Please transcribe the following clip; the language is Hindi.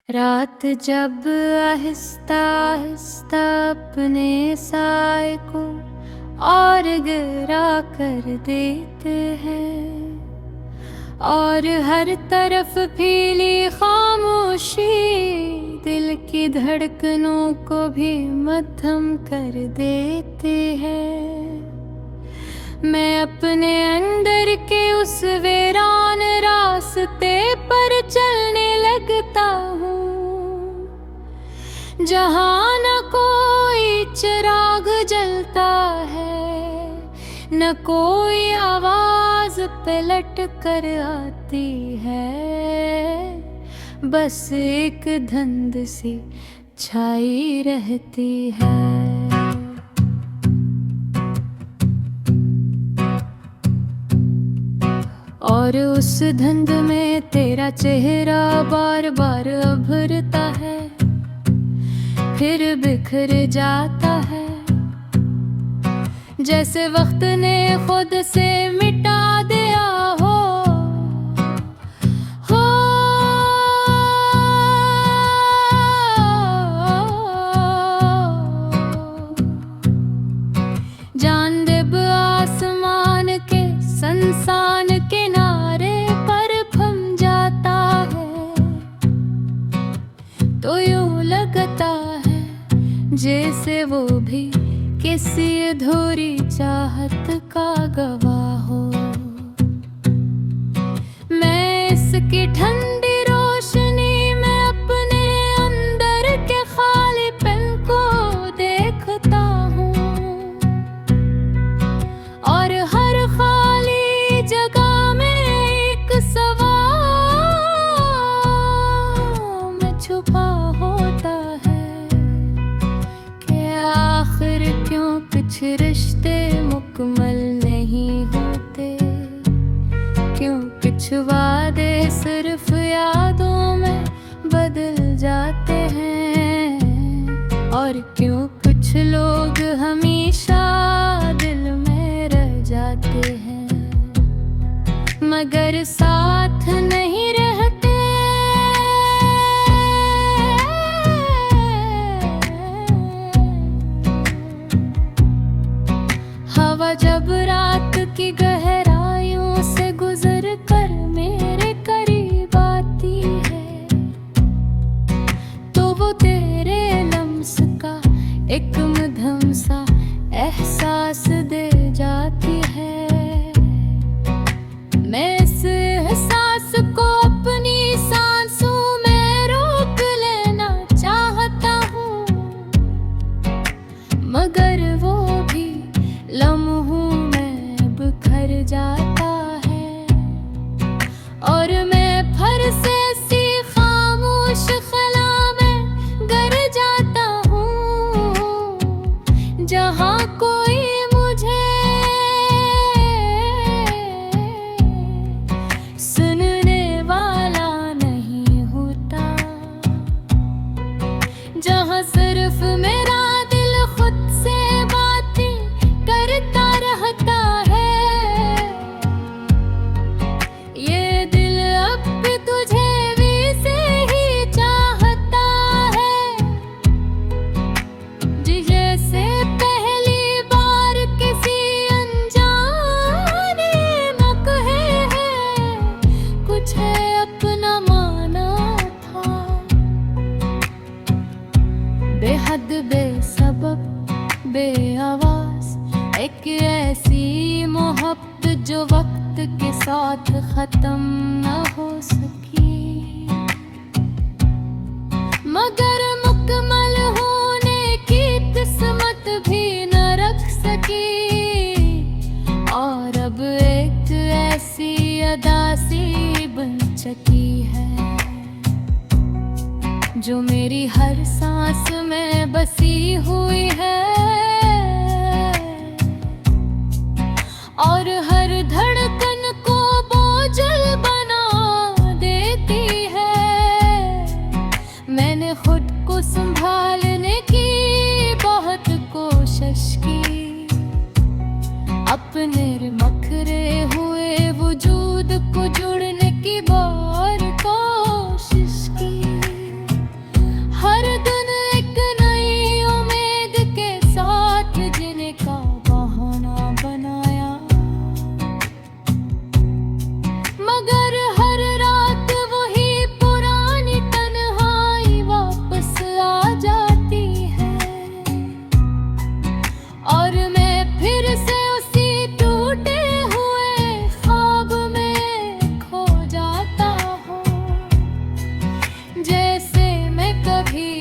रात जब आहिस्ता आहिस्ता अपने साए को और गहरा कर देते हैं और हर तरफ फैली खामोशी दिल की धड़कनों को भी मद्धम कर देते हैं। मैं अपने अंदर के उस वीरान रास्ते पर चलने लगता हूँ जहाँ न कोई चिराग जलता है, न कोई आवाज पलट कर आती है, बस एक धुंध सी छाई रहती है। और उस धुंध में तेरा चेहरा बार बार उभरता है, फिर बिखर जाता है, जैसे वक्त ने खुद से मिटा दिया हो। जानिब आसमान के संसान किनारे पर थम जाता है, तो यूं लगता है जैसे वो भी किसी अधूरी चाहत का गवाह हो। मैं इसकी ठंडी रोशनी में अपने अंदर के खालीपन को देखता हूँ और हर खाली जगह में एक सवाल में छुपा होता है कि आखिर क्यों कुछ रिश्ते मुकम्मल नहीं होते, क्यों कुछ वादे सिर्फ यादों में बदल जाते हैं, और क्यों कुछ लोग हमेशा दिल में रह जाते हैं मगर साथ नहीं रहते। हवा जब रात की गहराइयों से गुजर कर मेरे करीब आती है, तो वो तेरे लम्स का एक मधुर सा एहसास दे जाती है। मैं इस एहसास को अपनी सांसों में रोक लेना चाहता हूँ, मगर वो भी लम्हों में बिखर जाता है और मैं फिर से सी खामोश खला में गिर जाता हूँ जहाँ कोई मुझे सुनने वाला नहीं होता, जहाँ सिर्फ मेरा दिल खुद से बातें करता रहता है। ये दिल अब भी तुझे वैसे ही चाहता है जैसे पहली बार किसी अनजाने में कहे है कुछ है अपना माना था। बेहद बेसबब बेआवाज एक ऐसी मोहब्बत जो वक्त के साथ खत्म न हो सकी, मगर मुकम्मल होने की किस्मत भी न रख सकी। और अब एक ऐसी अदा सी बन चुकी है जो मेरी हर सांस में बसी हुई है और हर धड़कन को बोझल बना देती है। मैंने खुद को संभालने की बहुत कोशिश की, अपने मखरे हुए वजूद को जुड़ने की बहुत कोशिश की, कभी